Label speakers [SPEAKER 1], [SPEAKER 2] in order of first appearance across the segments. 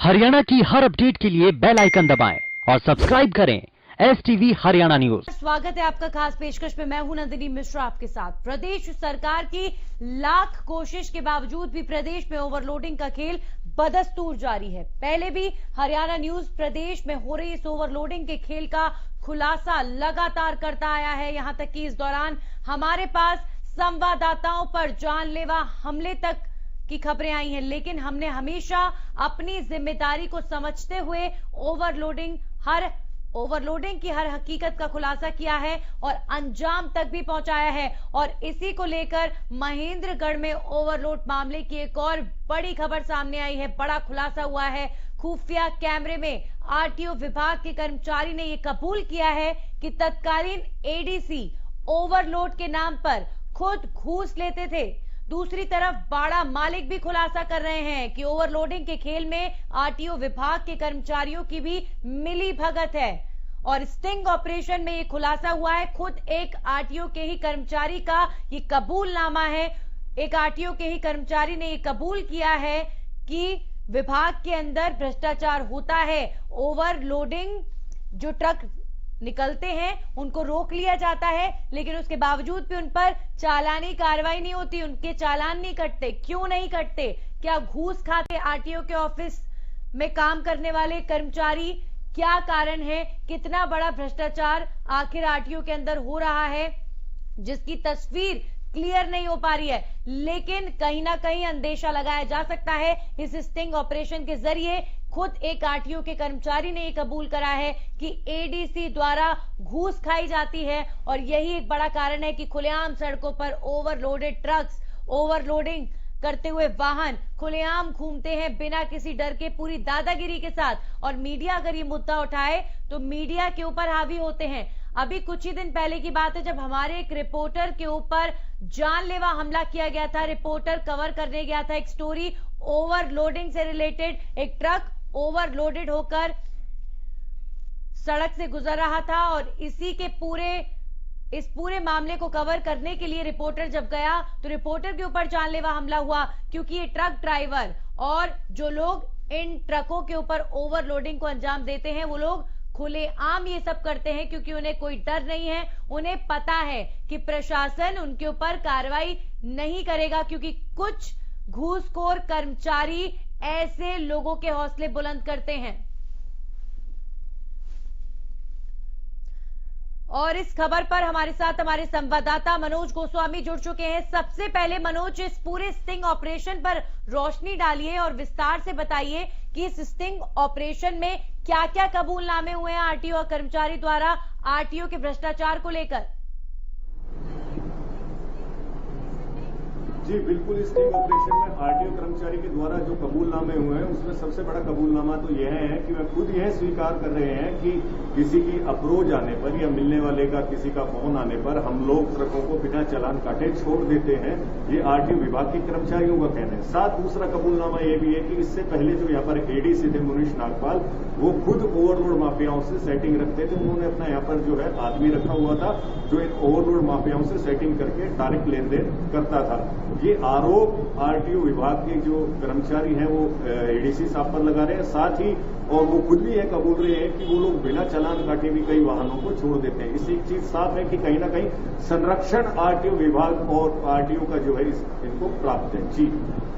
[SPEAKER 1] हरियाणा की हर अपडेट के लिए बेल आइकन दबाएं और सब्सक्राइब करें STV हरियाणा न्यूज।
[SPEAKER 2] स्वागत है आपका खास पेशकश में। मैं हूं नंदिनी मिश्रा आपके साथ। प्रदेश सरकार की लाख कोशिश के बावजूद भी प्रदेश में ओवरलोडिंग का खेल बदस्तूर जारी है। पहले भी हरियाणा न्यूज प्रदेश में हो रही इस ओवरलोडिंग के खेल का खुलासा लगातार करता आया है। यहां तक कि इस दौरान हमारे पास संवाददाताओं पर जानलेवा हमले तक की खबरें आई हैं, लेकिन हमने हमेशा अपनी जिम्मेदारी को समझते हुए ओवरलोडिंग की हर हकीकत का खुलासा किया है और अंजाम तक भी पहुंचाया है। और इसी को लेकर महेंद्रगढ़ में ओवरलोड मामले की एक और बड़ी खबर सामने आई है। बड़ा खुलासा हुआ है। खुफिया कैमरे में आरटीओ विभाग के कर्मचारी ने यह कबूल किया है कि तत्कालीन एडीसी ओवरलोड के नाम पर खुद घूस लेते थे। दूसरी तरफ बाड़ा मालिक भी खुलासा कर रहे हैं कि ओवरलोडिंग के खेल में आरटीओ विभाग के कर्मचारियों की भी मिली भगत है। और स्टिंग ऑपरेशन में यह खुलासा हुआ है। खुद एक आरटीओ के ही कर्मचारी का ये कबूलनामा है। एक आरटीओ के ही कर्मचारी ने यह कबूल किया है कि विभाग के अंदर भ्रष्टाचार होता है। ओवरलोडिंग जो ट्रक निकलते हैं उनको रोक लिया जाता है, लेकिन उसके बावजूद भी उन पर चालानी कार्रवाई नहीं होती, उनके चालान नहीं कटते। क्यों नहीं कटते? क्या घूस खाते आरटीओ के ऑफिस में काम करने वाले कर्मचारी? क्या कारण है? कितना बड़ा भ्रष्टाचार आखिर आरटीओ के अंदर हो रहा है, जिसकी तस्वीर क्लियर नहीं हो पा रही है। लेकिन कहीं ना कहीं अंदेशा लगाया जा सकता है इस स्टिंग ऑपरेशन के जरिए। खुद एक आरटीओ के कर्मचारी ने यह कबूल करा है कि एडीसी द्वारा घूस खाई जाती है और यही एक बड़ा कारण है कि खुलेआम सड़कों पर ओवरलोडेड ट्रक्स, ओवरलोडिंग करते हुए वाहन खुलेआम घूमते हैं बिना किसी डर के, पूरी दादागिरी के साथ। और मीडिया अगर ये मुद्दा उठाए तो मीडिया के ऊपर हावी होते हैं। अभी कुछ ही दिन पहले की बात है जब हमारे एक रिपोर्टर के ऊपर जानलेवा हमला किया गया था। रिपोर्टर कवर करने गया था एक स्टोरी ओवरलोडिंग से रिलेटेड। एक ट्रक ओवरलोडेड होकर सड़क से गुजर रहा था और इस पूरे मामले को कवर करने के लिए रिपोर्टर जब गया तो रिपोर्टर के ऊपर जानलेवा हमला हुआ, क्योंकि ये ट्रक ड्राइवर और जो लोग इन ट्रकों के ऊपर ओवरलोडिंग को अंजाम देते हैं वो लोग खुलेआम ये सब करते हैं क्योंकि उन्हें कोई डर नहीं है। उन्हें पता है कि प्रशासन उनके ऊपर कार्रवाई नहीं करेगा, क्योंकि कुछ घूसखोर कर्मचारी ऐसे लोगों के हौसले बुलंद करते हैं। और इस खबर पर हमारे साथ हमारे संवाददाता मनोज गोस्वामी जुड़ चुके हैं। सबसे पहले मनोज, इस पूरे स्टिंग ऑपरेशन पर रोशनी डालिए और विस्तार से बताइए कि इस स्टिंग ऑपरेशन में क्या क्या कबूलनामे हुए हैं आरटीओ कर्मचारी द्वारा आरटीओ के भ्रष्टाचार को लेकर।
[SPEAKER 3] जी बिल्कुल, इस स्टिंग ऑपरेशन में आरटीओ कर्मचारी के द्वारा जो कबूलनामे हुए हैं उसमें सबसे बड़ा कबूलनामा तो यह है कि वह खुद यह स्वीकार कर रहे हैं कि किसी की अप्रोच आने पर या मिलने वाले का किसी का फोन आने पर हम लोग ट्रकों को बिना चालान काटे छोड़ देते हैं। ये आरटीओ विभाग के कर्मचारियों का कहना है। साथ दूसरा कबूलनामा यह भी है कि इससे पहले जो यहाँ पर एडीसी थे मुनीश नागपाल, वो खुद ओवरलोड माफियाओं से सेटिंग रखते थे। उन्होंने अपना यहाँ पर जो है आदमी रखा हुआ था जो इन ओवरलोड माफियाओं से सेटिंग करके डायरेक्ट लेन देन करता था। ये आरोप आरटीओ विभाग के जो कर्मचारी हैं वो एडीसी साहब पर लगा रहे हैं। साथ ही और वो खुद भी यह कबूल रहे हैं कि वो लोग बिना चालान काटे भी कई वाहनों को छोड़ देते हैं। इससे एक चीज साफ है कि कहीं ना कहीं संरक्षण आरटीओ विभाग और आरटीओ का जो है इनको प्राप्त है।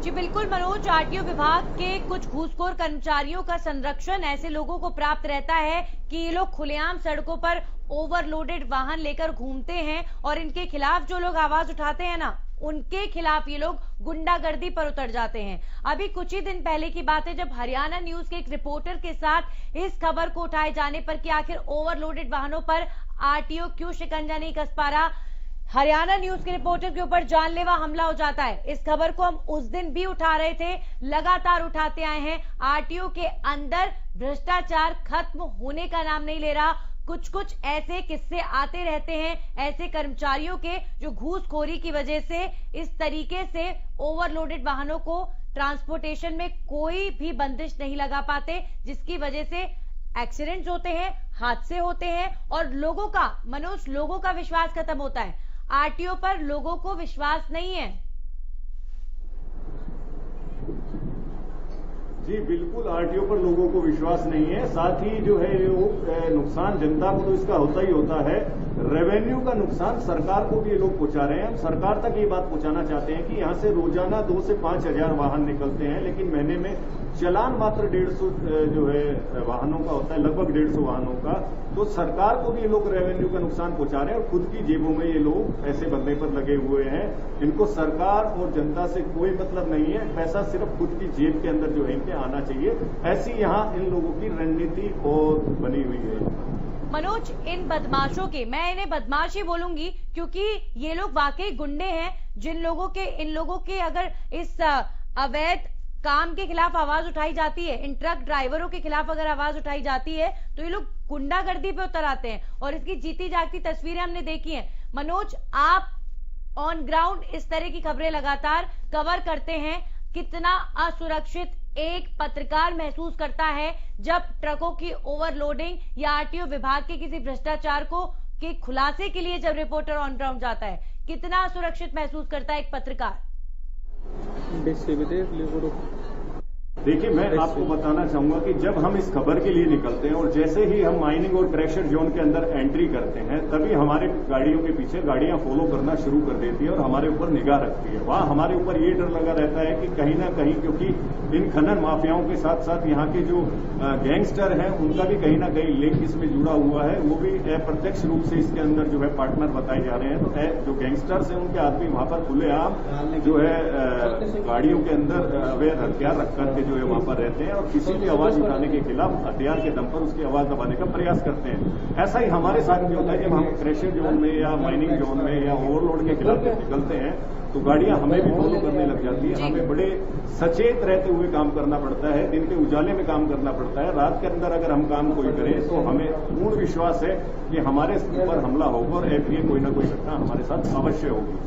[SPEAKER 3] जी
[SPEAKER 2] बिल्कुल मनोज, आरटीओ विभाग के कुछ घूसखोर कर्मचारियों का संरक्षण ऐसे लोगों को प्राप्त रहता है कि ये लोग खुलेआम सड़कों पर ओवरलोडेड वाहन लेकर घूमते हैं और इनके खिलाफ जो लोग आवाज उठाते हैं ना, उनके खिलाफ ये लोग गुंडागर्दी पर उतर जाते हैं। अभी कुछ ही दिन पहले की बात है जब हरियाणा न्यूज के एक रिपोर्टर के साथ इस खबर को उठाए जाने पर कि आखिर ओवरलोडेड वाहनों पर आरटीओ क्यों शिकंजा नहीं कस पा रहा, हरियाणा न्यूज के रिपोर्टर के ऊपर जानलेवा हमला हो जाता है। इस खबर को हम उस दिन भी उठा रहे थे, लगातार उठाते आए हैं। आरटीओ के अंदर भ्रष्टाचार खत्म होने का नाम नहीं ले रहा। कुछ ऐसे किस्से आते रहते हैं ऐसे कर्मचारियों के जो घूसखोरी की वजह से इस तरीके से ओवरलोडेड वाहनों को ट्रांसपोर्टेशन में कोई भी बंदिश नहीं लगा पाते, जिसकी वजह से एक्सीडेंट्स होते हैं, हादसे होते हैं और लोगों का विश्वास खत्म होता है। आरटीओ पर लोगों को विश्वास नहीं है।
[SPEAKER 3] जी बिल्कुल, आरटीओ पर लोगों को विश्वास नहीं है। साथ ही जो है नुकसान जनता को तो इसका होता ही होता है, रेवेन्यू का नुकसान सरकार को भी ये लोग पहुंचा रहे हैं। हम सरकार तक ये बात पहुंचाना चाहते हैं कि यहां से रोजाना 2 से 5 हजार वाहन निकलते हैं, लेकिन महीने में चलान मात्र 150 जो है वाहनों का होता है, लगभग 150 वाहनों का। तो सरकार को भी ये लोग रेवेन्यू का नुकसान पहुंचा रहे हैं और खुद की जेबों में ये लोग पैसे भरने पर लगे हुए हैं। इनको सरकार और जनता से कोई मतलब नहीं है, पैसा सिर्फ खुद की जेब के अंदर जो है इनके आना चाहिए। ऐसी यहाँ इन लोगों की रणनीति और बनी हुई है।
[SPEAKER 2] मनोज, इन बदमाशों के, मैं इन्हें बदमाश ही बोलूंगी क्योंकि ये लोग वाकई गुंडे हैं। इन लोगों के अगर इस अवैध काम के खिलाफ आवाज उठाई जाती है, इन ट्रक ड्राइवरों के खिलाफ अगर आवाज उठाई जाती है तो ये लोग गुंडागर्दी पे उतर आते हैं और इसकी जीती जागती तस्वीरें हमने देखी हैं। मनोज, आप ऑन ग्राउंड इस तरह की खबरें लगातार कवर करते हैं, कितना असुरक्षित एक पत्रकार महसूस करता है जब ट्रकों की ओवरलोडिंग या आरटीओ विभाग के किसी भ्रष्टाचार के खुलासे के लिए जब रिपोर्टर ऑन ग्राउंड जाता है, कितना असुरक्षित महसूस करता है एक पत्रकार?
[SPEAKER 3] देखिए, मैं आपको बताना चाहूंगा कि जब हम इस खबर के लिए निकलते हैं और जैसे ही हम माइनिंग और क्रैशर जोन के अंदर एंट्री करते हैं, तभी हमारे गाड़ियों के पीछे गाड़ियां फॉलो करना शुरू कर देती है और हमारे ऊपर निगाह रखती है। वहां हमारे ऊपर ये डर लगा रहता है कि कहीं ना कहीं, क्योंकि इन खनन माफियाओं के साथ साथ यहाँ के जो गैंगस्टर हैं उनका भी कहीं ना कहीं लिंक इसमें जुड़ा हुआ है, वो भी अप्रत्यक्ष रूप से इसके अंदर जो है पार्टनर बताए जा रहे हैं। तो जो गैंगस्टर्स हैं उनके आदमी वहां पर खुलेआम जो है गाड़ियों के अंदर अवैध हथियार रख करके जो है वहां पर रहते हैं और किसी भी आवाज उठाने के खिलाफ हथियार के दम पर उसकी आवाज दबाने का प्रयास करते हैं। ऐसा ही हमारे साथ भी होता है जब हम क्रैशर जोन में या माइनिंग जोन में या ओवरलोड के खिलाफ जब निकलते हैं तो गाड़ियां हमें भी फॉलो करने लग जाती है। हमें बड़े सचेत रहते हुए काम करना पड़ता है, दिन के उजाले में काम करना पड़ता है। रात के अंदर अगर हम काम कोई करें तो हमें पूर्ण विश्वास है कि हमारे ऊपर हमला होगा और ऐसी कोई ना कोई घटना हमारे साथ अवश्य होगी।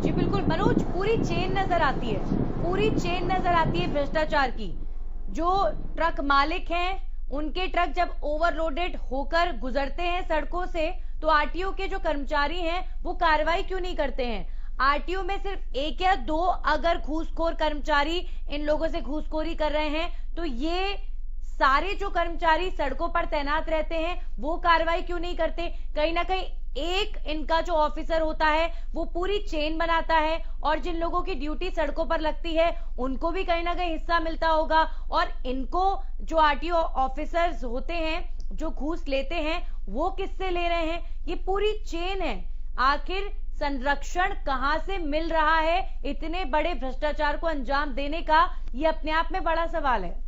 [SPEAKER 2] जी बिल्कुल मनोज, पूरी चेन नजर आती है, पूरी चेन नजर आती है भ्रष्टाचार की। जो ट्रक मालिक हैं उनके ट्रक जब ओवरलोडेड होकर गुजरते हैं सड़कों से तो आरटीओ के जो कर्मचारी हैं वो कार्रवाई क्यों नहीं करते हैं? आरटीओ में सिर्फ 1 या 2 अगर घूसखोर कर्मचारी इन लोगों से घूसखोरी कर रहे हैं तो ये सारे जो कर्मचारी सड़कों पर तैनात रहते हैं वो कार्रवाई क्यों नहीं करते? कहीं ना कहीं एक इनका जो ऑफिसर होता है वो पूरी चेन बनाता है और जिन लोगों की ड्यूटी सड़कों पर लगती है उनको भी कहीं ना कहीं हिस्सा मिलता होगा और इनको जो आरटीओ ऑफिसर्स होते हैं जो घूस लेते हैं वो किससे ले रहे हैं? ये पूरी चेन है। आखिर संरक्षण कहां से मिल रहा है इतने बड़े भ्रष्टाचार को अंजाम देने का? ये अपने आप में बड़ा सवाल है।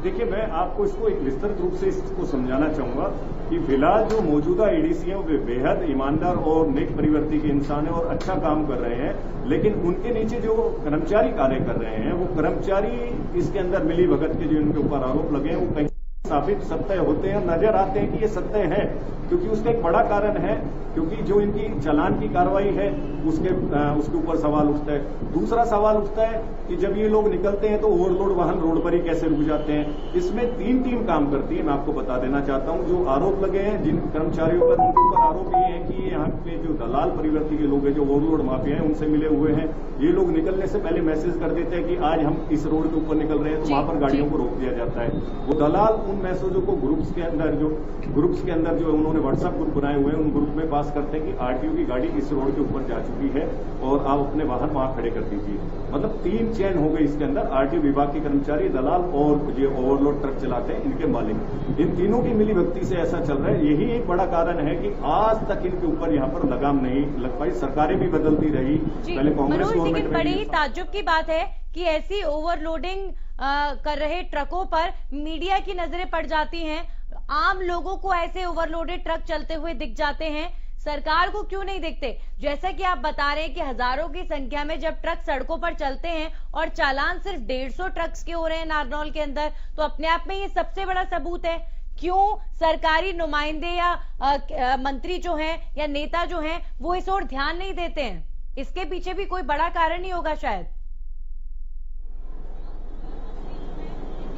[SPEAKER 3] देखिए, मैं आपको इसको एक विस्तृत रूप से इसको समझाना चाहूंगा कि फिलहाल जो मौजूदा एडीसी हैं वे बेहद ईमानदार और नेक प्रवृत्ति के इंसान हैं और अच्छा काम कर रहे हैं, लेकिन उनके नीचे जो कर्मचारी कार्य कर रहे हैं वो कर्मचारी इसके अंदर मिली भगत के जो इनके ऊपर आरोप लगे हैं वो कहीं साबित सत्य होते हैं, नजर आते हैं कि ये सत्य है। क्योंकि उसका एक बड़ा कारण है, क्योंकि जो इनकी चालान की कार्रवाई है उसके ऊपर सवाल उठता है। दूसरा सवाल उठता है कि जब ये लोग निकलते हैं तो ओवरलोड वाहन रोड पर ही कैसे रुक जाते हैं। इसमें 3 टीम काम करती है। मैं आपको बता देना चाहता हूं, जो आरोप लगे हैं जिन कर्मचारियों पर, उनके ऊपर आरोप ये है कि यहाँ पे जो दलाल प्रवृत्ति के लोग हैं, जो ओवरलोड माफिया हैं, उनसे मिले हुए हैं। ये लोग निकलने से पहले मैसेज कर देते हैं कि आज हम इस रोड के ऊपर निकल रहे हैं, तो वहां पर गाड़ियों को रोक दिया जाता है। वो दलाल उन मैसेजों को ग्रुप्स के अंदर जो उन्होंने व्हाट्सएप ग्रुप बनाए हुए हैं उन ग्रुप में पास करते हैं कि आरटीओ की गाड़ी इस रोड के ऊपर जा चुकी है और आप अपने वाहन वहां खड़े कर दीजिए। मतलब 3 चेन हो गई इसके अंदर, आरटीओ विभाग के कर्मचारी, दलाल और ये ओवरलोड ट्रक चलाते हैं इनके मालिक। इन तीनों की मिली भगती से ऐसा चल रहा है। यही एक बड़ा कारण है कि आज तक इनके ऊपर यहाँ पर लगाम नहीं लग पाई। सरकारें भी बदलती रही, पहले कांग्रेस गवर्नमेंट,
[SPEAKER 2] लेकिन बड़ी ही ताज्जुब की बात है कि ऐसी ओवरलोडिंग कर रहे ट्रकों पर मीडिया की नजरें पड़ जाती हैं। आम लोगों को ऐसे ओवरलोडेड ट्रक चलते हुए दिख जाते हैं, सरकार को क्यों नहीं दिखते? जैसा कि आप बता रहे हैं कि हजारों की संख्या में जब ट्रक सड़कों पर चलते हैं और चालान सिर्फ 150 ट्रक्स के हो रहे हैं नारनौल के अंदर, तो अपने आप में ये सबसे बड़ा सबूत है। क्यों सरकारी नुमाइंदे या मंत्री जो हैं या नेता जो हैं वो इस ओर ध्यान नहीं देते हैं? इसके पीछे भी कोई बड़ा कारण ही होगा शायद।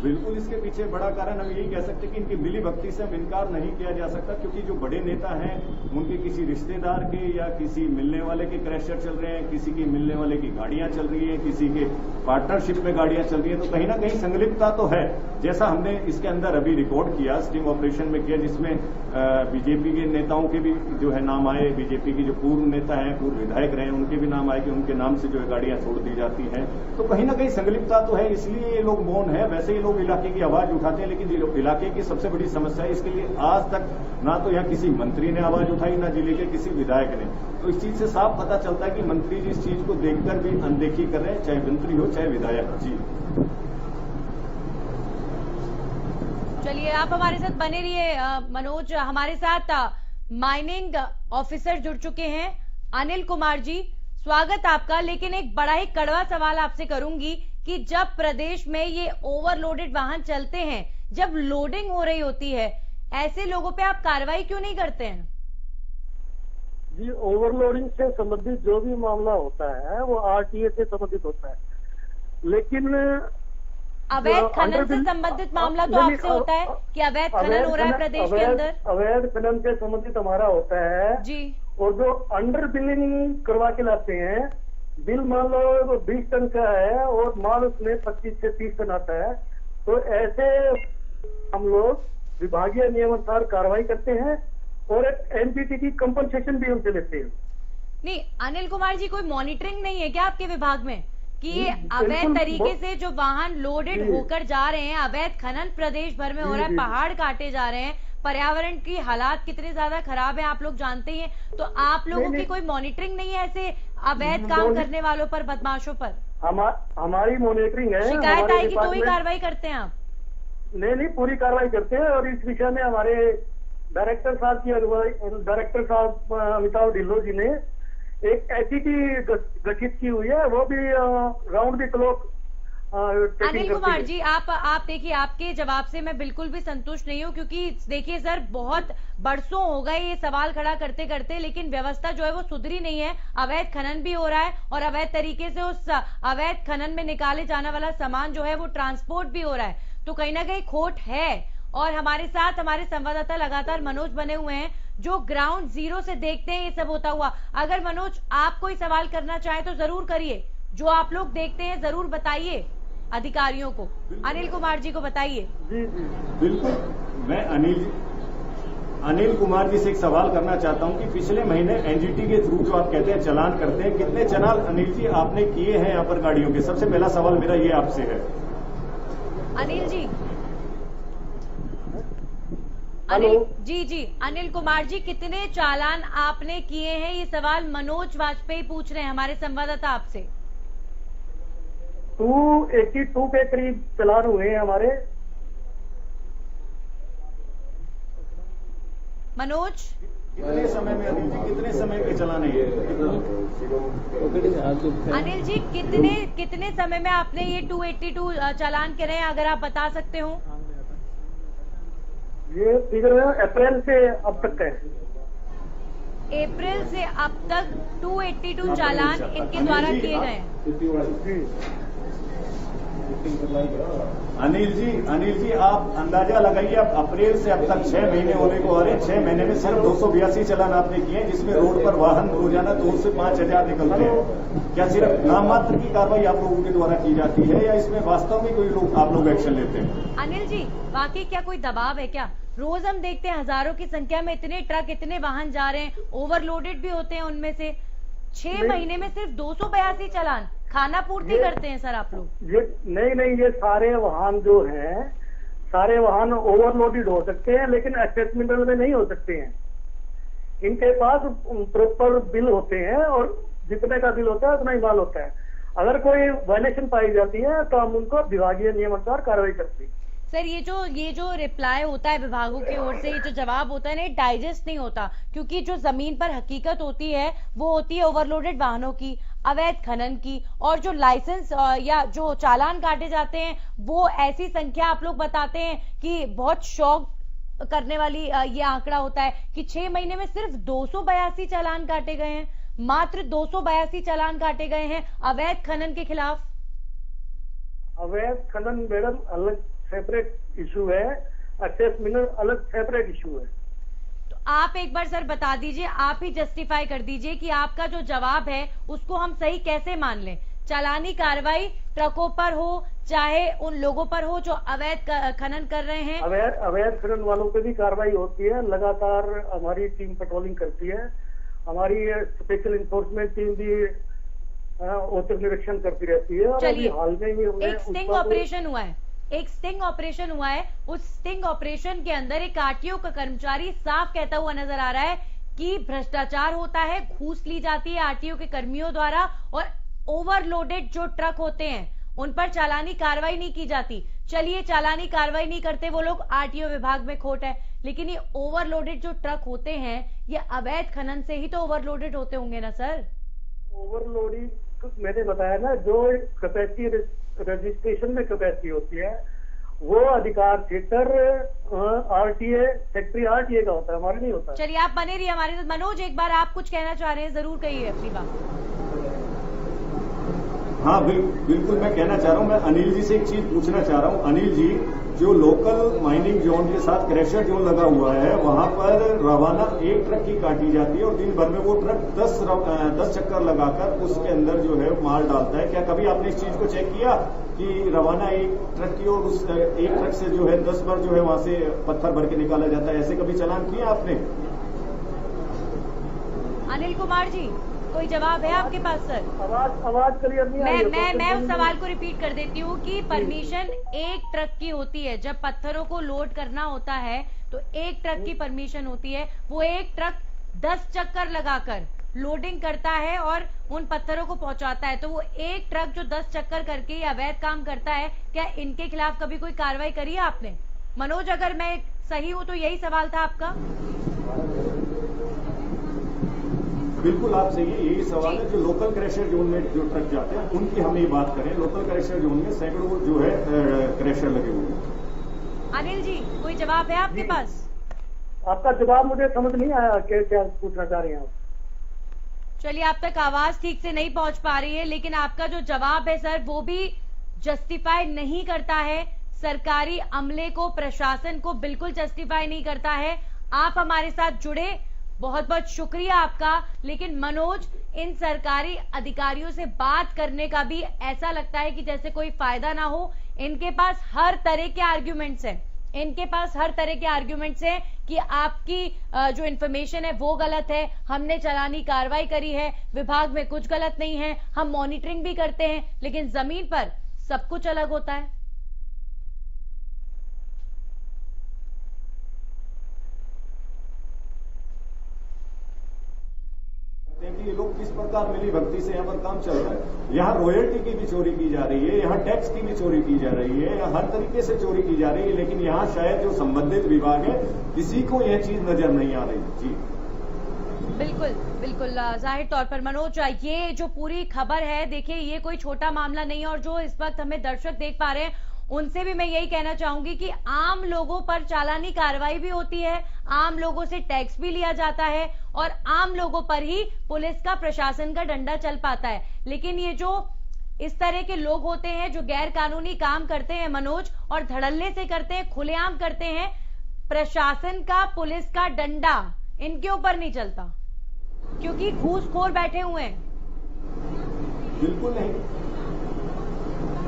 [SPEAKER 3] बिल्कुल इसके पीछे बड़ा कारण हम यही कह सकते हैं कि इनकी मिली भक्ति से हम इनकार नहीं किया जा सकता, क्योंकि जो बड़े नेता हैं उनके किसी रिश्तेदार के या किसी मिलने वाले के क्रैशर चल रहे हैं, किसी की मिलने वाले की गाड़ियां चल रही हैं, किसी के पार्टनरशिप में गाड़ियां चल रही हैं, तो कहीं ना कहीं संलिप्तता तो है। जैसा हमने इसके अंदर अभी रिकॉर्ड किया, स्टिंग ऑपरेशन में किया, जिसमें बीजेपी के नेताओं के भी जो है नाम आए, बीजेपी के जो पूर्व नेता हैं, पूर्व विधायक रहे, उनके भी नाम आए कि उनके नाम से जो है गाड़ियां छोड़ दी जाती हैं। तो कहीं ना कहीं संलिप्तता तो है, इसलिए ये लोग मौन है। वैसे ही लोग इलाके की आवाज उठाते हैं, लेकिन इलाके की सबसे बड़ी समस्या है, इसके लिए आज तक ना तो यहाँ किसी मंत्री ने आवाज उठाई, ना जिले के किसी विधायक ने। तो इस चीज से साफ पता चलता है कि मंत्री जी इस चीज को देखकर भी अनदेखी कर रहे हैं, चाहे मंत्री हो चाहे विधायक। जी
[SPEAKER 2] चलिए, आप हमारे साथ बने रहिए। मनोज, हमारे साथ माइनिंग ऑफिसर जुड़ चुके हैं, अनिल कुमार जी, स्वागत आपका। लेकिन एक बड़ा ही कड़वा सवाल आपसे करूंगी कि जब प्रदेश में ये ओवरलोडेड वाहन चलते हैं, जब लोडिंग हो रही होती है, ऐसे लोगों पे आप कार्रवाई क्यों नहीं करते हैं?
[SPEAKER 4] जी, ओवरलोडिंग से संबंधित जो भी मामला होता है वो आरटीए से संबंधित होता है, लेकिन
[SPEAKER 2] अवैध खनन से संबंधित मामला तो आपसे होता है कि अवैध खनन हो रहा है प्रदेश के अंदर?
[SPEAKER 4] अवैध खनन से संबंधित हमारा होता है
[SPEAKER 2] जी। और
[SPEAKER 4] जो अंडर बिलिंग करवा के लाते हैं, बिल मान लो 20 टन का है और माल उसमें 25 से 30 टन आता है, तो ऐसे हम लोग विभागीय नियमानुसार कार्रवाई करते हैं और एक एनपीटी की कंपनसेशन भी उनसे लेते हैं।
[SPEAKER 2] नहीं अनिल कुमार जी, कोई मॉनिटरिंग नहीं है क्या आपके विभाग में कि ये अवैध तरीके से जो वाहन लोडेड होकर जा रहे हैं, अवैध खनन प्रदेश भर में हो रहा है, पहाड़ काटे जा रहे हैं, पर्यावरण की हालात कितने ज्यादा खराब है आप लोग जानते ही हैं, तो आप लोगों की कोई मॉनिटरिंग नहीं है ऐसे अवैध काम करने वालों पर, बदमाशों पर?
[SPEAKER 4] हमारी मॉनिटरिंग है,
[SPEAKER 2] शिकायत आएगी तो ही कार्रवाई करते हैं आप?
[SPEAKER 4] नहीं, पूरी कार्रवाई करते हैं। और इस विषय में हमारे डायरेक्टर साहब की अगुवाई, डायरेक्टर साहब अमिताभ ढिल्लो जी ने एक एसीटी गठित की हुई है, वो भी round the clock.
[SPEAKER 2] Anil Kumar ji, आप देखिए, आपके जवाब से मैं बिल्कुल भी संतुष्ट नहीं हूं, क्योंकि देखिए सर, बहुत बरसों हो गए ये सवाल खड़ा करते करते, लेकिन व्यवस्था जो है वो सुधरी नहीं है। अवैध खनन भी हो रहा है और अवैध तरीके से उस अवैध खनन में निकाले जाने वाला सामान जो है वो ट्रांसपोर्ट भी हो रहा है, तो कहीं ना कहीं खोट है। और हमारे साथ हमारे संवाददाता लगातार मनोज बने हुए हैं, जो ग्राउंड जीरो से देखते हैं ये सब होता हुआ। अगर मनोज आप कोई सवाल करना चाहे तो जरूर करिए, जो आप लोग देखते हैं जरूर बताइए अधिकारियों को, अनिल कुमार जी को बताइए।
[SPEAKER 3] बिल्कुल, मैं अनिल कुमार जी से एक सवाल करना चाहता हूं कि पिछले महीने एनजीटी के थ्रू जो आप कहते हैं चालान करते हैं, कितने चालान अनिल जी आपने किए हैं यहाँ पर गाड़ियों के? सबसे पहला सवाल मेरा ये आपसे है।
[SPEAKER 2] अनिल जी, जी अनिल कुमार जी, कितने चालान आपने किए हैं? ये सवाल मनोज वाजपेयी पूछ रहे हैं, हमारे संवाददाता आपसे।
[SPEAKER 4] 282 के करीब चालान हुए हैं हमारे।
[SPEAKER 2] मनोज,
[SPEAKER 3] कितने समय में अनिल जी, कितने समय के चालान है ये?
[SPEAKER 2] अनिल जी, कितने समय में आपने ये 282 चालान करे हैं, अगर आप बता सकते हो?
[SPEAKER 4] ये फिगर अप्रैल से अब तक है।
[SPEAKER 2] अप्रैल से अब तक 282 चालान इनके द्वारा किए गए हैं।
[SPEAKER 3] अनिल जी आप अंदाजा लगाइए, आप अप्रैल से अब तक 6 महीने होने को आ रहे हैं, 6 महीने में सिर्फ 282 चालान आपने किए हैं, जिसमें रोड पर वाहन रोजाना 2 से 5 हजार निकलते हैं। क्या सिर्फ नाम मात्र की कार्रवाई आप लोगों के द्वारा की जाती है या इसमें वास्तव में कोई आप लोग एक्शन लेते हैं?
[SPEAKER 2] अनिल जी, वाकई क्या कोई दबाव है क्या? रोज हम देखते हैं हजारों की संख्या में इतने ट्रक, इतने वाहन जा रहे हैं, ओवरलोडेड भी होते हैं उनमें से। 6 महीने में सिर्फ 282 चालान, खाना पूर्ति करते हैं सर आप लोग?
[SPEAKER 4] नहीं, ये सारे वाहन जो हैं, सारे वाहन ओवरलोडेड हो सकते हैं, लेकिन असेसमेंट में नहीं हो सकते हैं। इनके पास प्रॉपर बिल होते हैं और जितने का बिल होता है उतना ही माल होता है। अगर कोई वायलेशन पाई जाती है तो हम उनको विभागीय नियमानुसार कार्रवाई करते हैं।
[SPEAKER 2] सर, ये जो रिप्लाई होता है विभागों की ओर से, ये जो जवाब होता है ना, डाइजेस्ट नहीं होता, क्योंकि जो जमीन पर हकीकत होती है वो होती है ओवरलोडेड वाहनों की, अवैध खनन की, और जो लाइसेंस या जो चालान काटे जाते हैं वो ऐसी संख्या आप लोग बताते हैं कि बहुत शौक करने वाली ये आंकड़ा होता है कि 6 महीने में सिर्फ 282 चालान काटे गए हैं, मात्र 282 चालान काटे गए हैं अवैध खनन के खिलाफ।
[SPEAKER 4] अवैध खनन मैडम अलग सेपरेट इशू है, एक्सेस मिनरल अलग सेपरेट इशू है।
[SPEAKER 2] तो आप एक बार सर बता दीजिए, आप ही जस्टिफाई कर दीजिए कि आपका जो जवाब है उसको हम सही कैसे मान लें। चालानी कार्रवाई ट्रकों पर हो चाहे उन लोगों पर हो जो अवैध खनन कर रहे हैं।
[SPEAKER 4] अवैध खनन वालों पे भी कार्रवाई होती है, लगातार हमारी टीम पेट्रोलिंग करती है, हमारी स्पेशल इंफोर्समेंट टीम भी औचक निरीक्षण करती रहती है। और अभी हाल में ही
[SPEAKER 2] एक स्टिंग ऑपरेशन हुआ है, एक स्टिंग ऑपरेशन हुआ है। उस स्टिंग ऑपरेशन के अंदर एक आरटीओ का कर्मचारी साफ कहता हुआ नजर आ रहा है कि भ्रष्टाचार होता है, घूस ली जाती है आरटीओ के कर्मियों द्वारा और ओवरलोडेड जो ट्रक होते हैं उन पर चालानी कार्रवाई नहीं की जाती। चलिए चालानी कार्रवाई नहीं करते वो लोग, आरटीओ विभाग में खोट है, लेकिन ये ओवरलोडेड जो ट्रक होते हैं ये अवैध खनन से ही तो ओवरलोडेड होते होंगे ना सर।
[SPEAKER 4] ओवरलोडिंग मैंने बताया ना, जो कैपेसिटी रजिस्ट्रेशन में कैपेसिटी होती है वो अधिकार क्षेत्र आरटीए सेक्रेटरी आरटीए का होता है, हमारे नहीं होता।
[SPEAKER 2] चलिए आप बने रहिए हमारे साथ। मनोज एक बार आप कुछ कहना चाह रहे हैं, जरूर कहिए अपनी बात।
[SPEAKER 3] हाँ बिल्कुल मैं कहना चाह रहा हूँ, मैं अनिल जी से एक चीज पूछना चाह रहा हूँ। अनिल जी, जो लोकल माइनिंग जोन के साथ क्रैशर जोन लगा हुआ है वहां पर रवाना एक ट्रक की काटी जाती है और दिन भर में वो ट्रक 10 चक्कर लगाकर उसके अंदर जो है माल डालता है। क्या कभी आपने इस चीज को चेक किया कि रवाना एक ट्रक की और उस एक ट्रक से जो है 10 बार जो है वहां से पत्थर भर के निकाला जाता है? ऐसे कभी चालान किया आपने?
[SPEAKER 2] अनिल कुमार जी कोई जवाब है आपके पास सर?
[SPEAKER 4] आवाज क्लियर नहीं आई है।
[SPEAKER 2] मैं उस सवाल को रिपीट कर देती हूँ कि परमिशन एक ट्रक की होती है, जब पत्थरों को लोड करना होता है तो एक ट्रक की परमिशन होती है। वो एक ट्रक 10 चक्कर लगाकर लोडिंग करता है और उन पत्थरों को पहुंचाता है। तो वो एक ट्रक जो 10 चक्कर करके अवैध काम करता है, क्या इनके खिलाफ कभी कोई कार्रवाई करी है आपने? मनोज अगर मैं सही हूं तो यही सवाल था आपका।
[SPEAKER 3] बिल्कुल आप सही है, यही सवाल है। जो लोकल क्रैशर जोन में जो ट्रक जाते हैं उनकी हम ये बात करें, लोकल क्रैशर जोन में सैकड़ों जो है क्रैशर लगे हुए हैं।
[SPEAKER 2] अनिल जी कोई जवाब है आपके पास?
[SPEAKER 4] आपका जवाब मुझे समझ नहीं आया, क्या पूछना चाह रही हैं आप?
[SPEAKER 2] चलिए आप तक आवाज ठीक से नहीं पहुंच पा रही है, लेकिन आपका जो जवाब है सर वो भी जस्टिफाई नहीं करता है सरकारी अमले को, प्रशासन को बिल्कुल जस्टिफाई नहीं करता है। आप हमारे साथ जुड़े, बहुत बहुत शुक्रिया आपका। लेकिन मनोज, इन सरकारी अधिकारियों से बात करने का भी ऐसा लगता है कि जैसे कोई फायदा ना हो। इनके पास हर तरह के आर्ग्यूमेंट्स हैं, इनके पास हर तरह के आर्ग्यूमेंट्स हैं कि आपकी जो इन्फॉर्मेशन है वो गलत है, हमने चालानी कार्रवाई करी है, विभाग में कुछ गलत नहीं है, हम मॉनिटरिंग भी करते हैं, लेकिन जमीन पर सब कुछ अलग होता है।
[SPEAKER 3] कि ये लोग किस प्रकार मिली भक्ति से यहाँ पर काम चल रहा है। यहाँ रॉयल्टी की भी चोरी की जा रही है, यहाँ टैक्स की भी चोरी की जा रही है, यहाँ हर तरीके से चोरी की जा रही है, लेकिन यहाँ शायद जो संबंधित विभाग है किसी को यह चीज नजर नहीं आ रही। जी
[SPEAKER 2] बिल्कुल बिल्कुल, जाहिर तौर पर मनोज, ये जो पूरी खबर है, देखिए ये कोई छोटा मामला नहीं है और जो इस वक्त हमें दर्शक देख पा रहे हैं उनसे भी मैं यही कहना चाहूंगी कि आम लोगों पर चालानी कार्रवाई भी होती है, आम लोगों से टैक्स भी लिया जाता है और आम लोगों पर ही पुलिस का, प्रशासन का डंडा चल पाता है। लेकिन ये जो इस तरह के लोग होते हैं जो गैर कानूनी काम करते हैं मनोज, और धड़ल्ले से करते हैं, खुलेआम करते हैं, प्रशासन का, पुलिस का डंडा इनके ऊपर नहीं चलता क्योंकि घूसखोर बैठे हुए हैं।
[SPEAKER 3] बिल्कुल नहीं,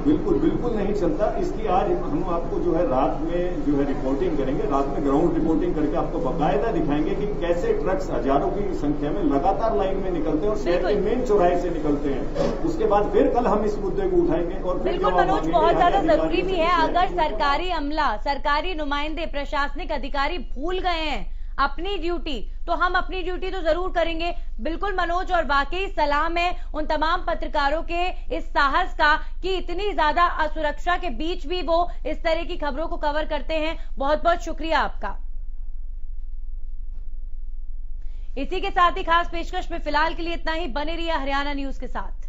[SPEAKER 3] बिल्कुल नहीं चलता। इसकी आज हम आपको जो है रात में जो है रिपोर्टिंग करेंगे, रात में ग्राउंड रिपोर्टिंग करके आपको बाकायदा दिखाएंगे कि कैसे ट्रक्स हजारों की संख्या में लगातार लाइन में निकलते हैं और शहर के मेन चौराहे से निकलते हैं। उसके बाद फिर कल हम इस मुद्दे को उठाएंगे और
[SPEAKER 2] बिल्कुल मनोज, बहुत ज्यादा जरूरी भी है। अगर सरकारी अमला, सरकारी नुमाइंदे, प्रशासनिक अधिकारी भूल गए हैं अपनी ड्यूटी, तो हम अपनी ड्यूटी तो जरूर करेंगे। बिल्कुल मनोज, और वाकई सलाम है उन तमाम पत्रकारों के इस साहस का कि इतनी ज्यादा असुरक्षा के बीच भी वो इस तरह की खबरों को कवर करते हैं। बहुत बहुत शुक्रिया आपका। इसी के साथ ही खास पेशकश में फिलहाल के लिए इतना ही। बने रहिए हरियाणा न्यूज के साथ।